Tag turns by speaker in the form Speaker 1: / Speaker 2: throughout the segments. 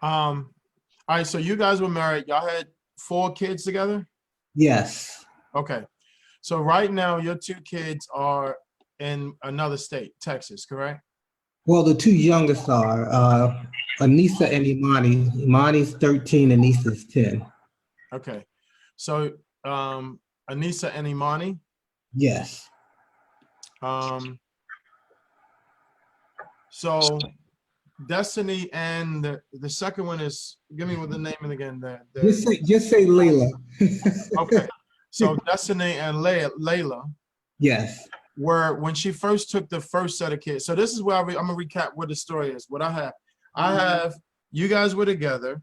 Speaker 1: All right, so you guys were married. Y'all had 4 kids together?
Speaker 2: Yes.
Speaker 1: Okay. So right now your 2 kids are in another state, Texas, correct?
Speaker 2: Well, the 2 youngest are Anissa and Imani. Imani's 13, Anissa's 10.
Speaker 1: Okay. So Anissa and Imani.
Speaker 2: Yes.
Speaker 1: So Destiny and the second one is, give me what the name again.
Speaker 2: Just say Layla.
Speaker 1: Okay. So Destiny and Layla.
Speaker 2: Yes.
Speaker 1: Were when she first took the first set of kids. So this is where I'm gonna recap what the story is. What I have you guys were together.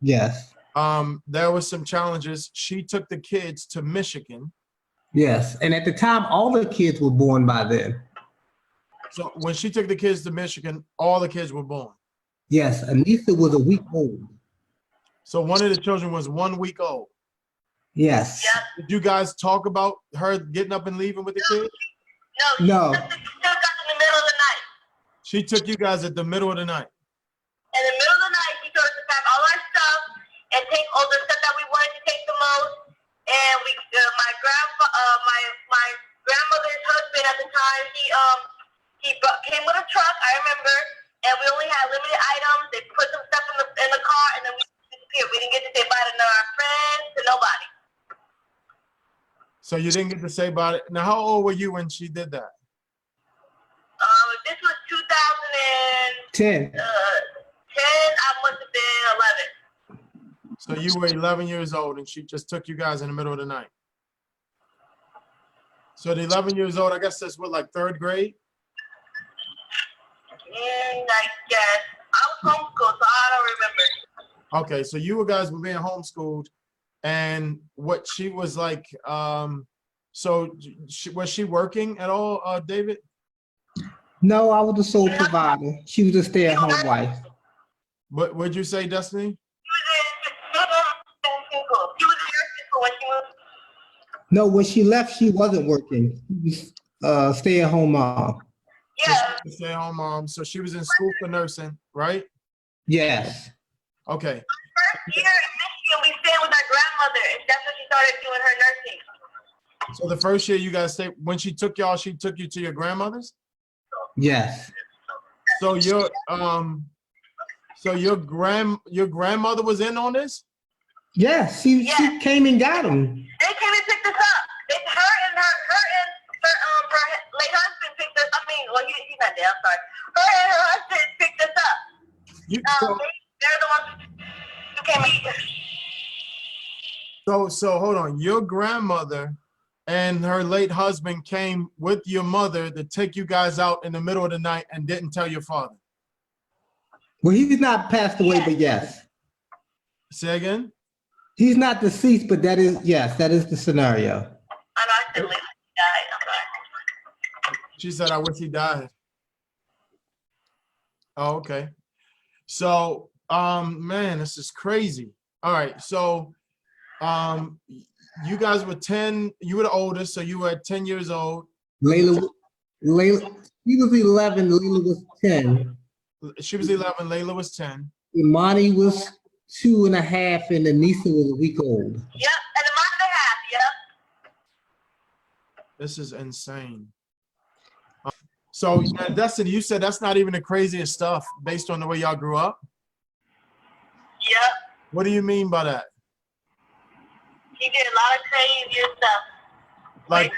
Speaker 2: Yes.
Speaker 1: There was some challenges. She took the kids to Michigan.
Speaker 2: Yes. And at the time, all the kids were born by then.
Speaker 1: So when she took the kids to Michigan, all the kids were born.
Speaker 2: Yes. Anissa was a week old.
Speaker 1: So one of the children was 1 week old.
Speaker 2: Yes.
Speaker 1: Did you guys talk about her getting up and leaving with the kids?
Speaker 2: No.
Speaker 3: She took us in the middle of the night.
Speaker 1: She took you guys at the middle of the night.
Speaker 3: In the middle of the night, she told us to pack all our stuff and take all the stuff that we wanted to take the most. And we, my grandmother's husband at the time, he came with a truck. I remember, and we only had limited items. They put some stuff in the car, and then we disappeared. We didn't get to say bye to our friends, to nobody.
Speaker 1: So you didn't get to say about it. Now, how old were you when she did that?
Speaker 3: This was 2010.
Speaker 2: 10.
Speaker 3: I must have been 11.
Speaker 1: So you were 11 years old and she just took you guys in the middle of the night. So the 11 years old, I guess that's what, like 3rd grade?
Speaker 3: I guess. I was homeschooled, so I don't remember.
Speaker 1: Okay, so you guys were being homeschooled, and what she was like, so was she working at all, David?
Speaker 2: No, I was the sole provider. She was a stay-at-home wife.
Speaker 1: What would you say, Destiny?
Speaker 3: She was in nursing school when she moved.
Speaker 2: No, when she left, she wasn't working. She was stay-at-home mom.
Speaker 3: Yeah.
Speaker 1: So stay-at-home mom. So she was in school for nursing, right?
Speaker 2: Yes.
Speaker 1: Okay.
Speaker 3: First year in Michigan, we stayed with our grandmother, and that's when she started doing her nursing.
Speaker 1: So the first year you guys stayed, when she took y'all, she took you to your grandmother's?
Speaker 2: Yes.
Speaker 1: So your grandmother was in on this?
Speaker 2: Yes, she came and got him.
Speaker 3: They came and picked us up. Her and her late husband picked us. I mean, well, he's not there. I'm sorry. Her and her husband picked us up. They're the ones who came in.
Speaker 1: So hold on. Your grandmother and her late husband came with your mother to take you guys out in the middle of the night and didn't tell your father.
Speaker 2: Well, he's not passed away, but yes.
Speaker 1: Say again?
Speaker 2: He's not deceased, but that is the scenario.
Speaker 3: I know, I still wish he died. I'm sorry.
Speaker 1: She said, I wish he died. Oh, okay. So, man, this is crazy. All right, so you guys were 10, you were the oldest, so you were 10 years old.
Speaker 2: Layla, he was 11, Layla was 10.
Speaker 1: She was 11, Layla was 10.
Speaker 2: Imani was 2.5, and Anissa was a week old.
Speaker 3: Yep, and a month and a half, yep.
Speaker 1: This is insane. So, Destiny, you said that's not even the craziest stuff based on the way y'all grew up?
Speaker 3: Yep.
Speaker 1: What do you mean by that?
Speaker 3: He did a lot of crazy stuff.
Speaker 1: Like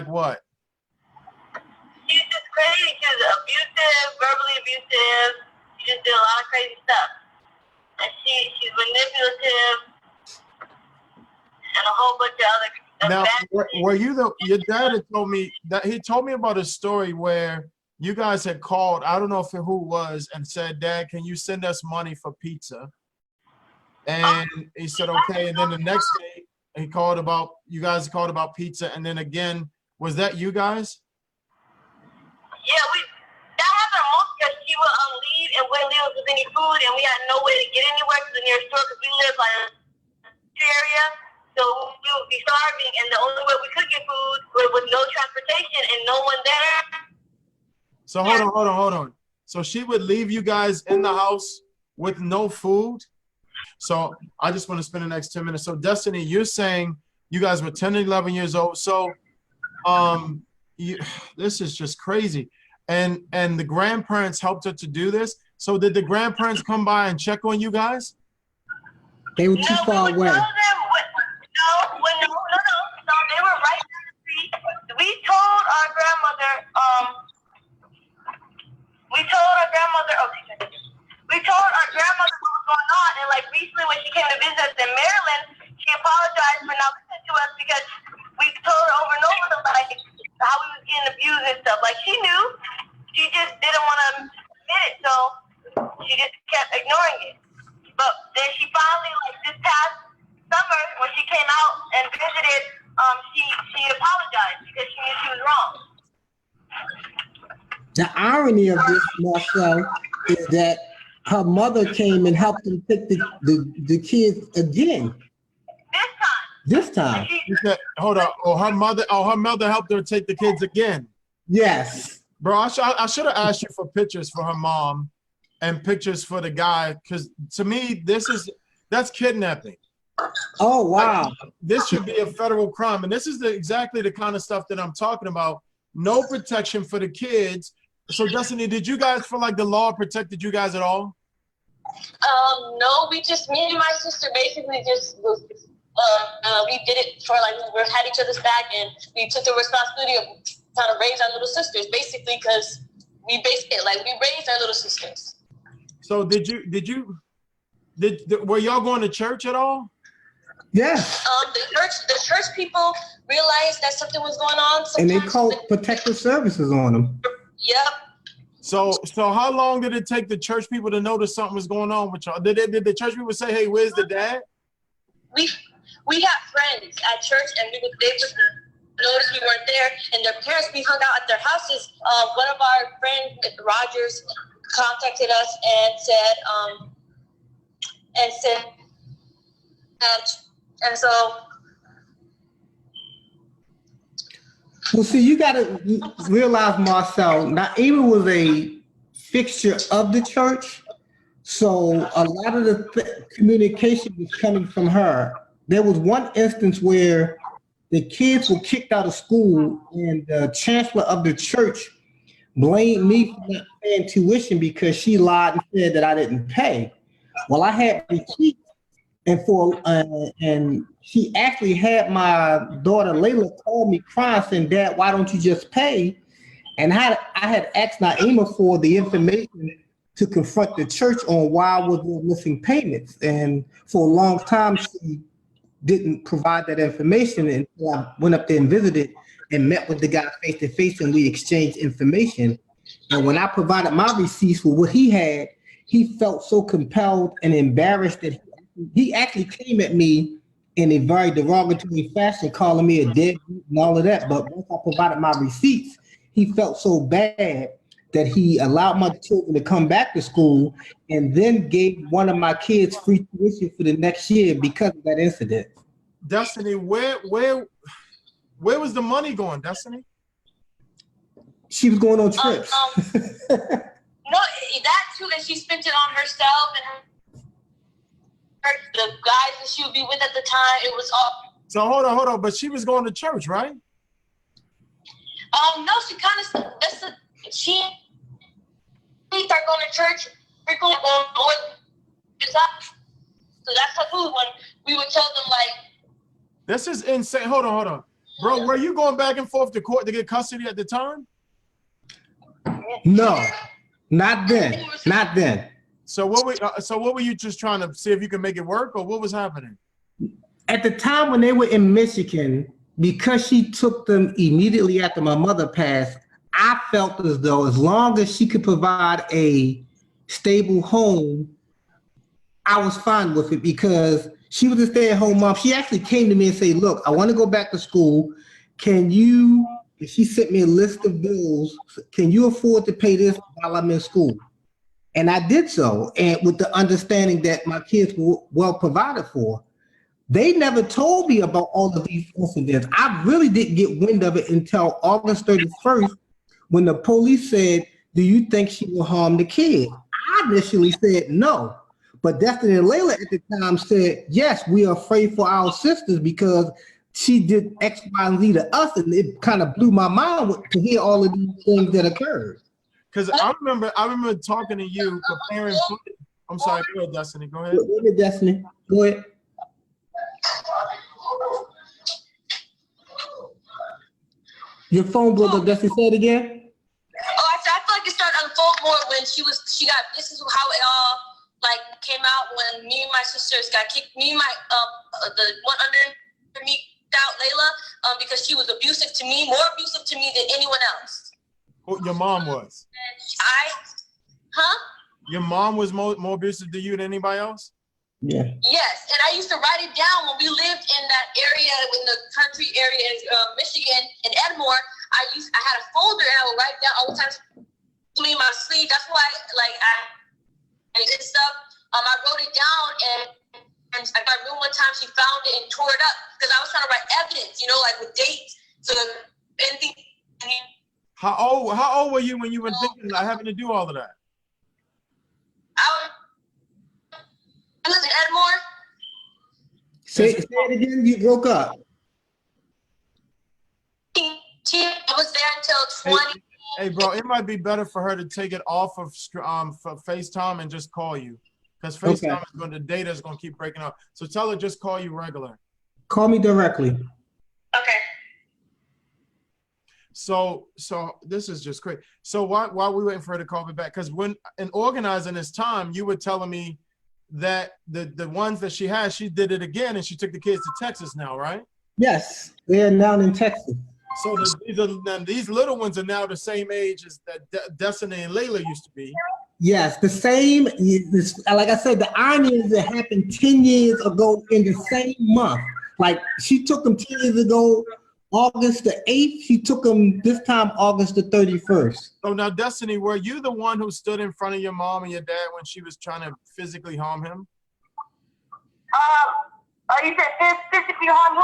Speaker 1: what?
Speaker 3: She was just crazy. She was abusive, verbally abusive. She just did a lot of crazy stuff. And she's manipulative and a whole bunch of other
Speaker 1: Now,
Speaker 3: bad
Speaker 1: were you your dad had told me that he told me about a story where you guys had called, I don't know if who it was, and said, Dad, can you send us money for pizza? And he said, okay. And then the next day you guys called about pizza. And then again, was that you guys?
Speaker 3: Yeah, that happened most because she would leave and wouldn't leave us with any food, and we had no way to get anywhere to the nearest store because we live like a area. So we would be starving, and the only way we could get food was no transportation and no one there.
Speaker 1: So hold on. So she would leave you guys in the house with no food. So I just want to spend the next 10 minutes. So Destiny, you're saying you guys were 10 and 11 years old. So this is just crazy. And the grandparents helped her to do this. So did the grandparents come by and check on you guys?
Speaker 2: They were too far away.
Speaker 3: No, they were right down the street. We told our grandmother, what was going on, and like recently when she came to visit us in Maryland, she apologized for not listening to us because we told her over and over like how we was getting abused and stuff. Like she knew, she just didn't want to admit it, so she just kept ignoring it. But then she finally, like this past summer, when she came out and visited, she apologized because she knew she was wrong.
Speaker 2: The irony of this, Marcel, is that her mother came and helped them pick the kids again. This time.
Speaker 1: Hold on. Her mother helped her take the kids again.
Speaker 2: Yes.
Speaker 1: Bro, I should have asked you for pictures for her mom and pictures for the guy, because to me, that's kidnapping.
Speaker 2: Oh, wow.
Speaker 1: Like, this should be a federal crime. And this is exactly the kind of stuff that I'm talking about. No protection for the kids. So Destiny, did you guys feel like the law protected you guys at all?
Speaker 4: No, me and my sister basically just was, we did it for like, we had each other's back, and we took the responsibility of trying to raise our little sisters, basically, because we raised our little sisters.
Speaker 1: So were y'all going to church at all?
Speaker 2: Yes.
Speaker 4: The church people realized that something was going on.
Speaker 2: And they called protective services on them.
Speaker 4: Yep.
Speaker 1: So how long did it take the church people to notice something was going on with y'all? Did the church people say, "Hey, where's the dad"?
Speaker 4: We had friends at church, and they would notice we weren't there, and their parents, we hung out at their houses. One of our friends, Rogers, contacted us and said, and so.
Speaker 2: Well, see, you got to realize, Marcel, Naima was a fixture of the church, so a lot of the communication was coming from her. There was one instance where the kids were kicked out of school, and the chancellor of the church blamed me for not paying tuition because she lied and said that I didn't pay. Well, I had receipts, and she actually had my daughter Layla call me crying, saying, "Dad, why don't you just pay?" And I had asked Naima for the information to confront the church on why was there missing payments, and for a long time she didn't provide that information until I went up there and visited and met with the guy face to face, and we exchanged information. And when I provided my receipts for what he had, he felt so compelled and embarrassed that he actually came at me in a very derogatory fashion, calling me a deadbeat and all of that. But once I provided my receipts, he felt so bad that he allowed my children to come back to school, and then gave one of my kids free tuition for the next year because of that incident.
Speaker 1: Destiny, where was the money going, Destiny?
Speaker 2: She was going on trips.
Speaker 4: No, that too, and she spent it on herself and the guys that she would be with at the time. It was all.
Speaker 1: So hold on. But she was going to church, right?
Speaker 4: No, she kind of she started going to church frequently. So that's her food when we would tell them like.
Speaker 1: This is insane. Hold on, bro. Were you going back and forth to court to get custody at the time?
Speaker 2: No, not then. Not then.
Speaker 1: So what were you just trying to see if you could make it work, or what was happening?
Speaker 2: At the time when they were in Michigan, because she took them immediately after my mother passed, I felt as though as long as she could provide a stable home, I was fine with it, because she was a stay-at-home mom. She actually came to me and said, "Look, I want to go back to school. Can you," she sent me a list of bills, "can you afford to pay this while I'm in school?" And I did so, and with the understanding that my kids were well provided for. They never told me about all of these incidents. I really didn't get wind of it until August 31st, when the police said, "Do you think she will harm the kid?" I initially said no. But Destiny and Layla at the time said, yes, we are afraid for our sisters because she did X, Y, and Z to us, and it kind of blew my mind to hear all of these things that occurred.
Speaker 1: Because I remember talking to you, comparing. I'm sorry, go ahead, Destiny. Go ahead.
Speaker 2: Go ahead, Destiny. Go ahead. Your phone broke up, Destiny. Say it again.
Speaker 4: Oh, I feel like it started to unfold more when this is how it all like came out when me and my sisters got kicked. Me and my the one under me out Layla because she was abusive to me, more abusive to me than anyone else.
Speaker 1: Oh, your mom was.
Speaker 4: And
Speaker 1: Your mom was more abusive to you than anybody else?
Speaker 2: Yeah.
Speaker 4: Yes, and I used to write it down when we lived in that area, in the country area in Michigan, in Edmore. I had a folder and I would write down all the time, me in my sleep. That's why, like, I did stuff. I wrote it down, and I remember one time she found it and tore it up because I was trying to write evidence, you know, like with dates. So anything.
Speaker 1: How old were you when you were thinking of having to do all of that?
Speaker 4: I was in Edmore.
Speaker 2: Say it again. You broke up.
Speaker 4: I was there until 20.
Speaker 1: Hey, bro, it might be better for her to take it off of for FaceTime and just call you, because FaceTime is the data is going to keep breaking up. So tell her just call you regular.
Speaker 2: Call me directly.
Speaker 4: Okay.
Speaker 1: So this is just great. So while we waiting for her to call me back, because when in organizing this time, you were telling me that the ones that she has, she did it again, and she took the kids to Texas now, right?
Speaker 2: Yes, they're down in Texas.
Speaker 1: So these little ones are now the same age as that Destiny and Layla used to be.
Speaker 2: Yes, the same. Like I said, the irony is it happened 10 years ago in the same month. Like she took them 10 years ago, August the 8th. She took them this time, August the 31st.
Speaker 1: So now, Destiny, were you the one who stood in front of your mom and your dad when she was trying to physically harm him?
Speaker 3: You said physically harm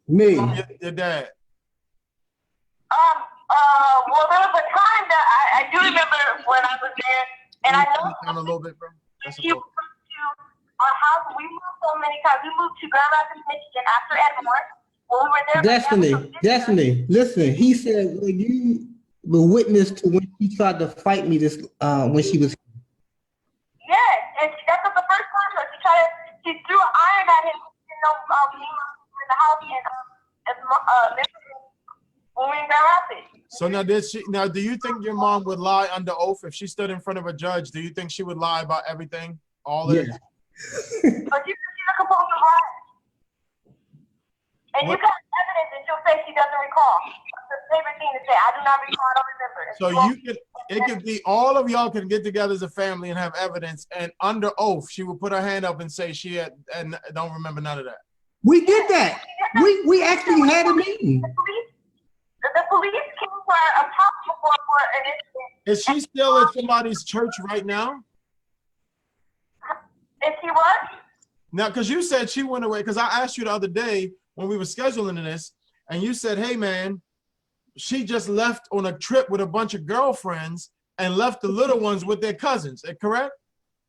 Speaker 3: who?
Speaker 2: Me.
Speaker 1: Your dad.
Speaker 3: Well, there was a time that I do remember when I was there, and I know
Speaker 1: down a little bit, bro.
Speaker 3: we moved to our house. We moved so many times. We moved to Grand Rapids, Michigan after Edmore. When we were there,
Speaker 2: Destiny, listen. He said when you were witness to when she tried to fight me this when she was.
Speaker 3: Yes, and that was the first time she threw an iron at him. You know, in the house in when we were in Grand Rapids.
Speaker 1: So now do you think your mom would lie under oath if she stood in front of a judge? Do you think she would lie about everything? All of it?
Speaker 3: But she's a composed lie. And you got evidence and she'll say she doesn't recall. That's her favorite thing to say. I do not recall, I don't remember.
Speaker 1: So it could be all of y'all can get together as a family and have evidence, and under oath she would put her hand up and say she had and don't remember none of that.
Speaker 2: We did that. We actually had a meeting.
Speaker 3: The police came for a talk before for an incident.
Speaker 1: Is she still at somebody's church right now?
Speaker 3: Is she what?
Speaker 1: Now, because you said she went away, because I asked you the other day when we were scheduling this, and you said, hey, man, she just left on a trip with a bunch of girlfriends and left the little ones with their cousins. Is that correct?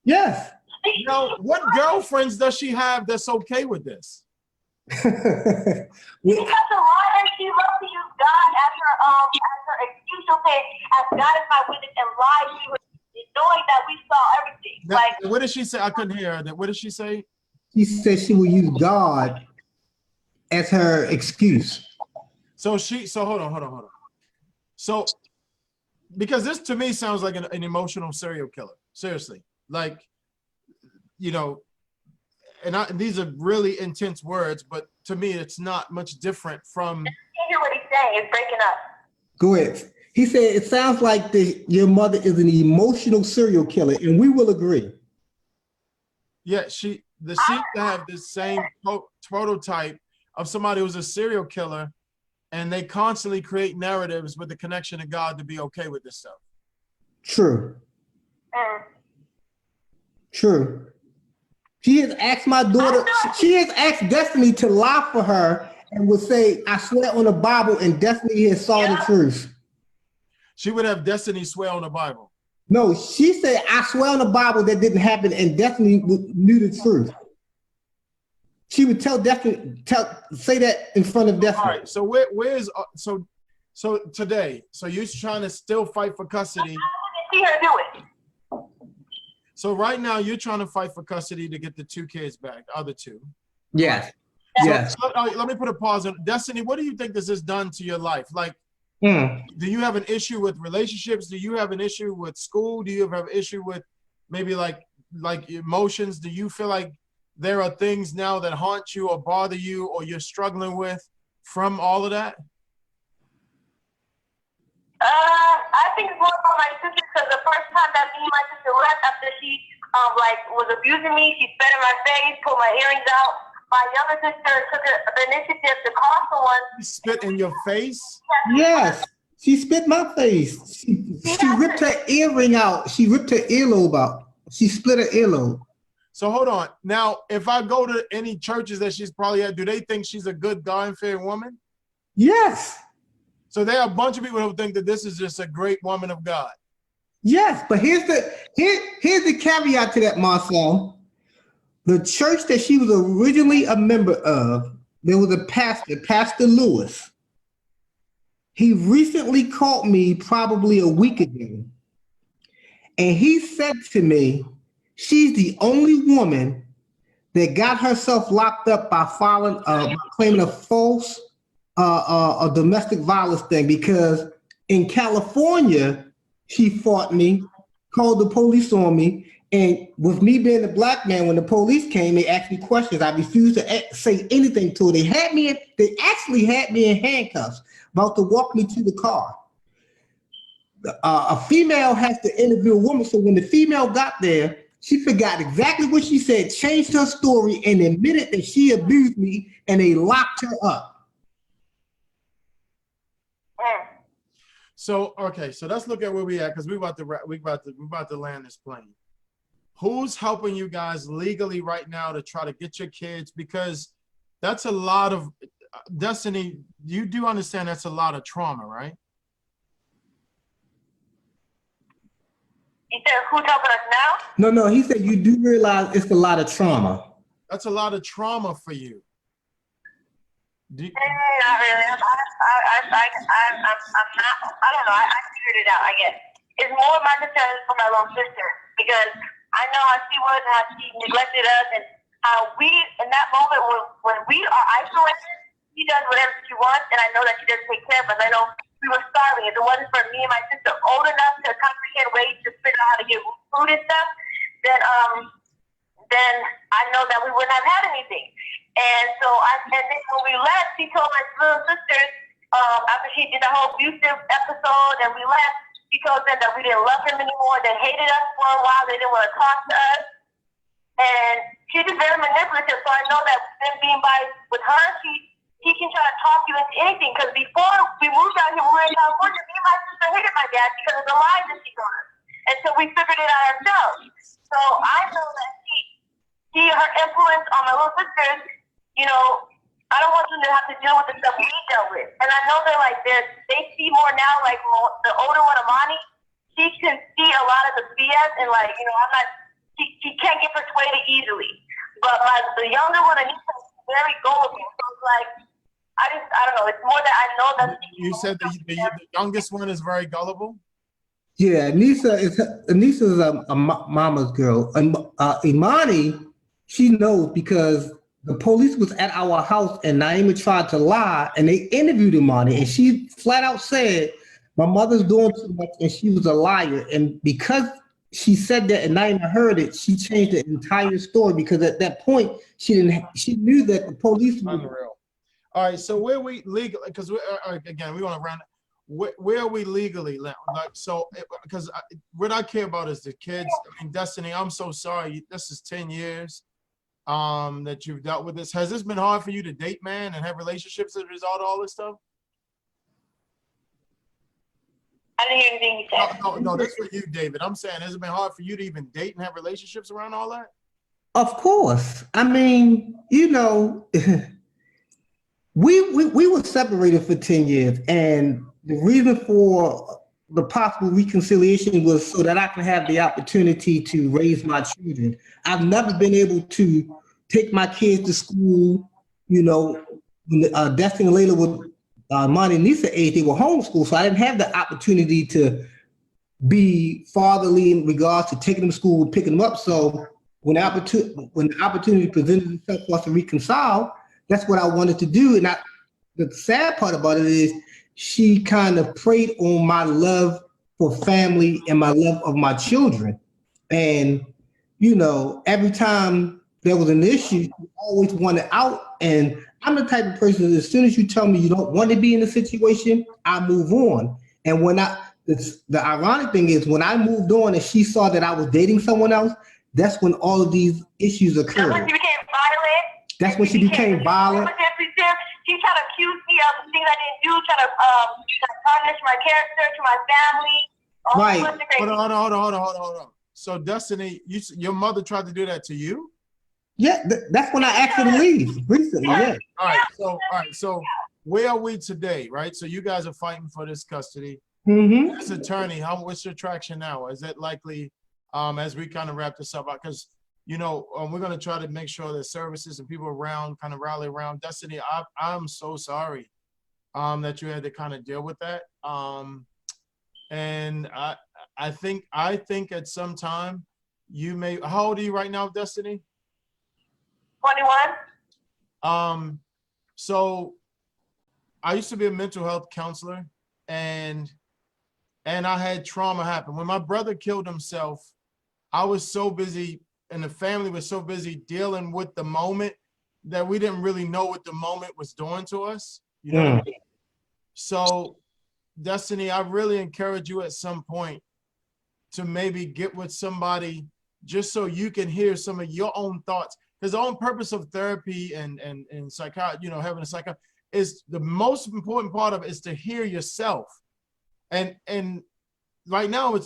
Speaker 2: Yes.
Speaker 1: Now, what girlfriends does she have that's okay with this?
Speaker 3: She has a lie, and she loves to use God as her excuse. She'll say, "As God is my witness," and lie to her, knowing that we saw everything.
Speaker 1: Now, what did she say? I couldn't hear her. What did she say?
Speaker 2: She said she will use God as her excuse.
Speaker 1: So hold on. So, because this to me sounds like an emotional serial killer. Seriously, like, you know. And these are really intense words, but to me, it's not much different from.
Speaker 3: I can't hear what he's saying. It's breaking up.
Speaker 2: Go ahead. He said it sounds like your mother is an emotional serial killer, and we will agree.
Speaker 1: Yeah, she seems to have this same prototype of somebody who's a serial killer, and they constantly create narratives with the connection to God to be okay with this stuff.
Speaker 2: True. True. She has asked my daughter, she has asked Destiny to lie for her and would say, I swear on the Bible, and Destiny has saw the truth.
Speaker 1: She would have Destiny swear on the Bible.
Speaker 2: No, she said, I swear on the Bible that didn't happen, and Destiny knew the truth. She would tell Destiny, say that in front of Destiny.
Speaker 1: All right. So where's so today? So you're trying to still fight for custody.
Speaker 3: I didn't see her do it.
Speaker 1: So right now you're trying to fight for custody to get the 2 kids back, the other 2.
Speaker 2: Yes.
Speaker 1: So,
Speaker 2: Yes.
Speaker 1: let me put a pause on Destiny. What do you think this has done to your life? Like,
Speaker 2: Mm.
Speaker 1: do you have an issue with relationships? Do you have an issue with school? Do you have an issue with maybe like emotions? Do you feel like there are things now that haunt you or bother you or you're struggling with from all of that?
Speaker 3: I think it's more about my sister because the first time that me and my sister left after she was abusing me, she spat in my face, pulled my earrings out. My younger sister took the initiative to call someone.
Speaker 1: She spit in your face?
Speaker 2: Yes. She spit my face. She ripped her earring out. She ripped her earlobe out. She split her earlobe.
Speaker 1: So hold on. Now, if I go to any churches that she's probably at, do they think she's a good, God-fearing woman?
Speaker 2: Yes.
Speaker 1: So there are a bunch of people who think that this is just a great woman of God.
Speaker 2: Yes, but here's the caveat to that, Marcel. The church that she was originally a member of, there was a pastor, Pastor Lewis. He recently called me probably a week ago. And he said to me, she's the only woman that got herself locked up by claiming a false a domestic violence thing, because in California, she fought me, called the police on me, and with me being a black man, when the police came, they asked me questions. I refused to say anything to her. They actually had me in handcuffs, about to walk me to the car. A female has to interview a woman, so when the female got there, she forgot exactly what she said, changed her story, and admitted that she abused me, and they locked her up.
Speaker 1: So okay, so let's look at where we at, because we about to land this plane. Who's helping you guys legally right now to try to get your kids? Because that's a lot of Destiny. You do understand that's a lot of trauma, right?
Speaker 3: You said who's helping us now?
Speaker 2: No, he said you do realize it's a lot of trauma.
Speaker 1: That's a lot of trauma for you.
Speaker 3: Not really. I'm not. I don't know. I figured it out. I guess it's more my concern for my little sister, because I know how she was, how she neglected us, and how we, in that moment when we are isolated, she does whatever she wants, and I know that she doesn't take care of us. I know we were starving. If it wasn't for me and my sister old enough to comprehend ways to figure out how to get food and stuff, then I know that we wouldn't have had anything. And so then when we left, she told my little sister, after she did the whole abusive episode and we left, she told them that we didn't love them anymore. They hated us for a while. They didn't want to talk to us. And she's just very manipulative. So I know that them being with her, she can try to talk you into anything. Because before we moved out here, we were in California, me and my sister hated my dad because of the lies that she told us. And so we figured it out ourselves. So I know that her influence on my little sisters, I don't want them to have to deal with the stuff we dealt with. And I know they see more now, like the older one, Amani, she can see a lot of the BS and she can't get persuaded easily. But the younger one, Anissa, is very gullible. So it's I don't know. It's more that I know that.
Speaker 1: You said the youngest one is very gullible?
Speaker 2: Yeah, Anissa is a mama's girl. And Imani, she knows because the police was at our house and Naima tried to lie and they interviewed Imani and she flat out said, my mother's doing too much and she was a liar. And because she said that and Naima heard it, she changed the entire story, because at that point she knew that the police were
Speaker 1: unreal. All right, so where we legal, because again, we want to round. Where are we legally? Because what I care about is the kids. I mean, Destiny, I'm so sorry. This is 10 years that you've dealt with this. Has this been hard for you to date, man, and have relationships as a result of all this stuff?
Speaker 3: I didn't hear anything you said.
Speaker 1: No, that's for you, David. I'm saying, has it been hard for you to even date and have relationships around all that?
Speaker 2: Of course. I mean, we were separated for 10 years, and the reason for the possible reconciliation was so that I can have the opportunity to raise my children. I've never been able to take my kids to school. You know, when Destiny and Layla were Monty and Nisa age, they were homeschooled, so I didn't have the opportunity to be fatherly in regards to taking them to school and picking them up. So when the opportunity presented itself for us to reconcile, that's what I wanted to do. And the sad part about it is she kind of preyed on my love for family and my love of my children. And, you know, every time there was an issue, you always wanted out. And I'm the type of person that as soon as you tell me you don't want to be in a situation, I move on. And the ironic thing is when I moved on and she saw that I was dating someone else, that's when all of these issues occurred.
Speaker 3: That's when she became violent.
Speaker 2: That's when she became violent.
Speaker 3: She tried to accuse me of things I didn't do, try to tarnish my character to my family.
Speaker 2: Right.
Speaker 1: Hold on. So Destiny, your mother tried to do that to you?
Speaker 2: Yeah, that's when I asked her to leave recently. Yeah.
Speaker 1: All right. So where are we today? Right. So you guys are fighting for this custody.
Speaker 2: Mm-hmm.
Speaker 1: As attorney, what's your traction now? Is it likely, as we kind of wrap this up, because we're going to try to make sure that services and people around kind of rally around. Destiny, I'm so sorry that you had to kind of deal with that. And I think at some time you may. How old are you right now, Destiny?
Speaker 3: 21.
Speaker 1: So I used to be a mental health counselor, and I had trauma happen. When my brother killed himself, I was so busy and the family was so busy dealing with the moment that we didn't really know what the moment was doing to us. You know what I mean? So Destiny, I really encourage you at some point to maybe get with somebody just so you can hear some of your own thoughts. Because the own purpose of therapy and psychiatry, having a psychiatrist is the most important part of it is to hear yourself. And right now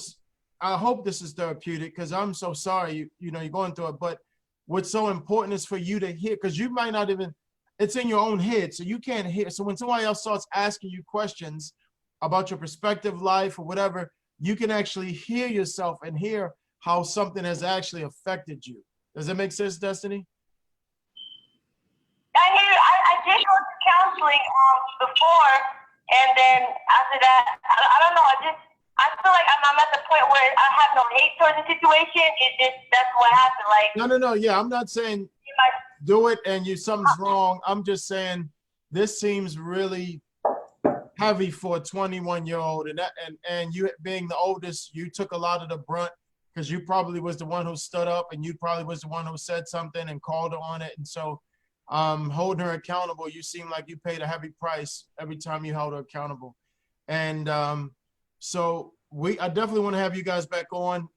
Speaker 1: I hope this is therapeutic because I'm so sorry you're going through it. But what's so important is for you to hear, because you might not even, it's in your own head, so you can't hear. So when somebody else starts asking you questions about your perspective, life, or whatever, you can actually hear yourself and hear how something has actually affected you. Does that make sense, Destiny?
Speaker 3: I hear you. I did go to counseling before, and then after that, I don't know. I feel like I'm at the point where I have no hate towards the situation. That's what happened. Like
Speaker 1: No. Yeah, I'm not saying do it and something's wrong. I'm just saying this seems really heavy for a 21-year-old, and you being the oldest, you took a lot of the brunt because you probably was the one who stood up, and you probably was the one who said something and called her on it, and so holding her accountable, you seem like you paid a heavy price every time you held her accountable, and so I definitely want to have you guys back on,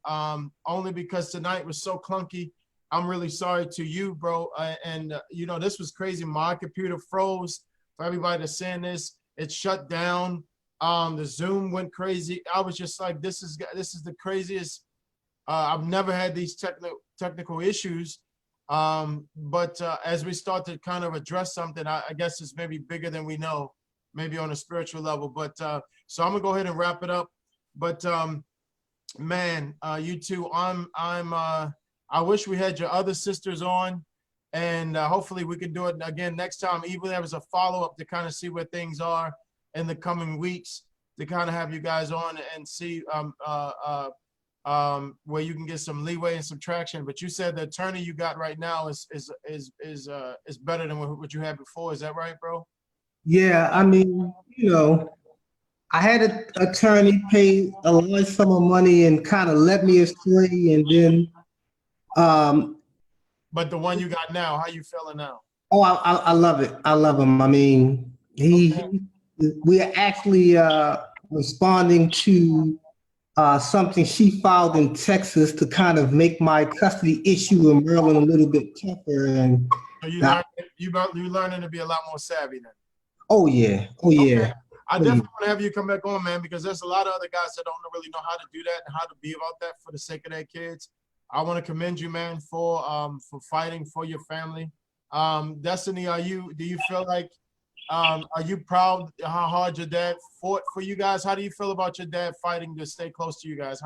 Speaker 1: only because tonight was so clunky. I'm really sorry to you, bro, and this was crazy. My computer froze. For everybody that's saying this, it shut down. The Zoom went crazy. I was just like, this is the craziest. I've never had these technical issues. But as we start to kind of address something, I guess it's maybe bigger than we know, maybe on a spiritual level. But so I'm gonna go ahead and wrap it up. But man, you two, I wish we had your other sisters on, and hopefully we can do it again next time. Even there was a follow-up to kind of see where things are in the coming weeks, to kind of have you guys on and see where you can get some leeway and some traction. But you said the attorney you got right now is better than what you had before. Is that right, bro?
Speaker 2: Yeah, I mean, I had an attorney pay a large sum of money and kind of led me astray, and then
Speaker 1: but the one you got now, how you feeling now?
Speaker 2: Oh, I love it. I love him. I mean, we are actually responding to something she filed in Texas to kind of make my custody issue in Maryland a little bit tougher. And
Speaker 1: so you learning to be a lot more savvy then.
Speaker 2: Oh yeah.
Speaker 1: Okay. I definitely want to have you come back on, man, because there's a lot of other guys that don't really know how to do that and how to be about that for the sake of their kids. I want to commend you, man, for fighting for your family. Destiny, do you feel like Are you proud how hard your dad fought for you guys? How do you feel about your dad fighting to stay close to you guys?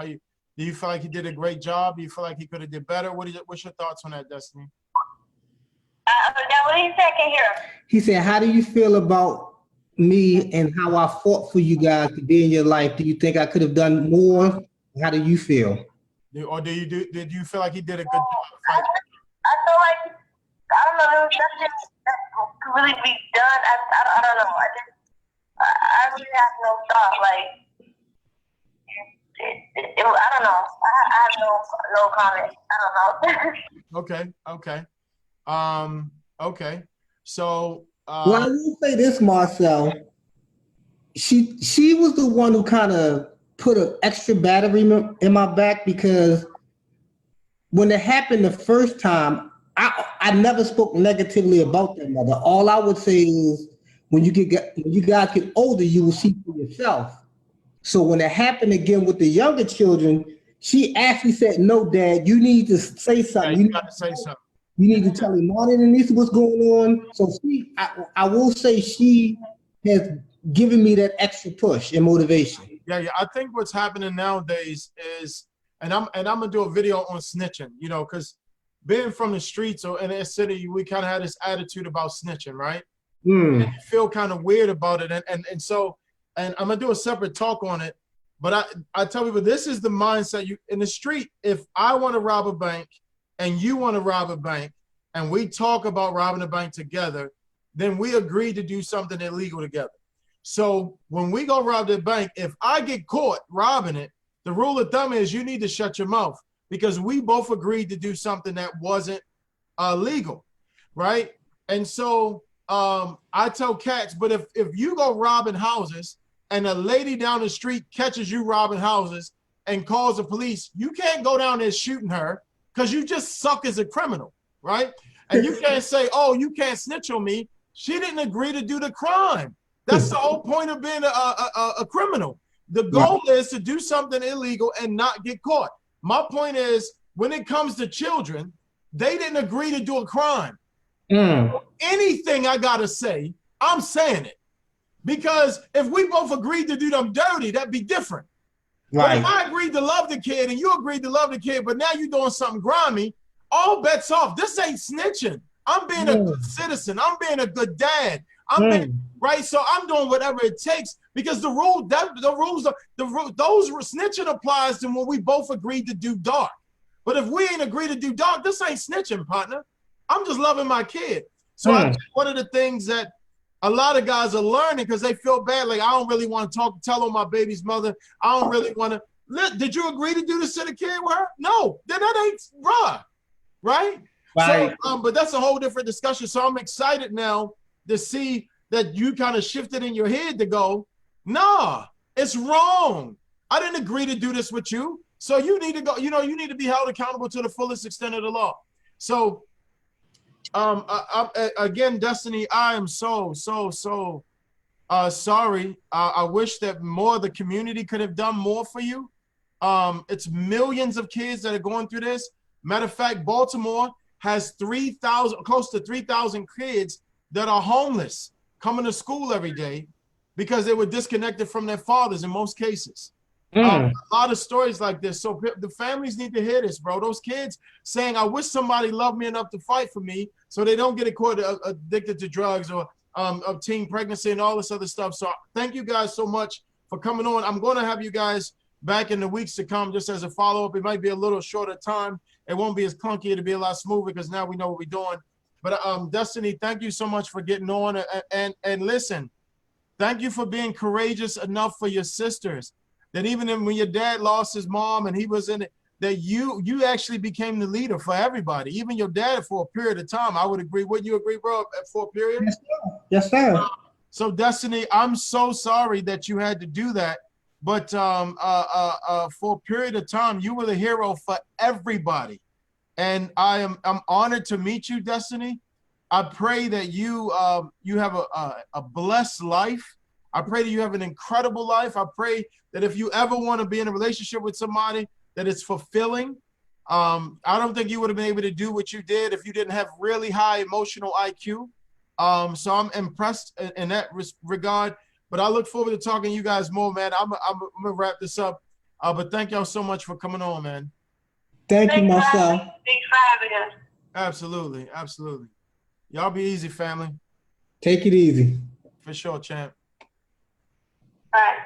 Speaker 1: Do you feel like he did a great job? Do you feel like he could have did better? What's your thoughts on that, Destiny?
Speaker 3: Now what did he say? I can't hear him.
Speaker 2: He said, how do you feel about me and how I fought for you guys to be in your life? Do you think I could have done more? How do you feel?
Speaker 1: Did you feel like he did a good job fighting?
Speaker 3: I feel like, I don't know, there was nothing that could really be done. I don't know. I really have no thought. Like, I don't know. I have no comment. I don't know.
Speaker 1: Okay. So
Speaker 2: Well, I will say this, Marcel. She was the one who kind of put an extra battery in my back, because when it happened the first time, I never spoke negatively about that mother. All I would say is, when you guys get older, you will see for yourself. So when it happened again with the younger children, she actually said, "No, Dad, you need to say something.
Speaker 1: yeah, you got to say something.
Speaker 2: You need to tell Imani and Anissa what's going on." So I will say she has given me that extra push and motivation.
Speaker 1: Yeah. I think what's happening nowadays is, and I'm gonna do a video on snitching, because being from the streets or in the city, we kind of had this attitude about snitching, right? And you feel kind of weird about it, and so I'm gonna do a separate talk on it. But I tell people, this is the mindset you in the street. If I want to rob a bank and you want to rob a bank, and we talk about robbing a bank together, then we agree to do something illegal together. So when we go rob the bank, if I get caught robbing it, the rule of thumb is you need to shut your mouth, because we both agreed to do something that wasn't legal, right? And so I tell cats, but if you go robbing houses and a lady down the street catches you robbing houses and calls the police, you can't go down there shooting her, because you just suck as a criminal, right? And you can't say, "Oh, you can't snitch on me. She didn't agree to do the crime." That's the whole point of being a criminal. The goal is to do something illegal and not get caught. My point is, when it comes to children, they didn't agree to do a crime. Anything I gotta say, I'm saying it. Because if we both agreed to do them dirty, that'd be different. Right. But if I agreed to love the kid and you agreed to love the kid, but now you're doing something grimy, all bets off. This ain't snitching. I'm being a good citizen. I'm being a good dad. I'm being, right. So I'm doing whatever it takes, because those snitching applies to when we both agreed to do dark. But if we ain't agreed to do dark, this ain't snitching, partner. I'm just loving my kid. So I think one of the things that a lot of guys are learning, because they feel bad, like, I don't really want to tell on my baby's mother. I don't really want to. Did you agree to do this to the kid with her? No, then that ain't bruh, right? So, but that's a whole different discussion. So I'm excited now to see that you kind of shifted in your head to go, nah, it's wrong. I didn't agree to do this with you. So you need to go, you need to be held accountable to the fullest extent of the law. So again, Destiny, I am so sorry. I wish that more of the community could have done more for you. It's millions of kids that are going through this. Matter of fact, Baltimore has close to 3,000 kids that are homeless, coming to school every day because they were disconnected from their fathers in most cases. A lot of stories like this. So the families need to hear this, bro. Those kids saying, "I wish somebody loved me enough to fight for me," so they don't get caught addicted to drugs or of teen pregnancy and all this other stuff. So thank you guys so much for coming on. I'm going to have you guys back in the weeks to come just as a follow-up. It might be a little shorter time. It won't be as clunky. It'll be a lot smoother because now we know what we're doing. But Destiny, thank you so much for getting on. And listen, thank you for being courageous enough for your sisters. That even when your dad lost his mom and he was in it, that you actually became the leader for everybody, even your dad for a period of time. I would agree. Wouldn't you agree, bro, for a period?
Speaker 2: Yes, sir. Yes, sir.
Speaker 1: So Destiny, I'm so sorry that you had to do that. But for a period of time, you were the hero for everybody. And I'm honored to meet you, Destiny. I pray that you have a blessed life. I pray that you have an incredible life. I pray that if you ever want to be in a relationship with somebody, that it's fulfilling. I don't think you would have been able to do what you did if you didn't have really high emotional IQ. So I'm impressed in that regard. But I look forward to talking to you guys more, man. I'm gonna wrap this up. But thank y'all so much for coming on, man.
Speaker 2: Thank you, Marcel.
Speaker 3: Thanks for having us.
Speaker 1: Absolutely, absolutely. Y'all be easy, family.
Speaker 2: Take it easy.
Speaker 1: For sure, champ.
Speaker 3: Bye.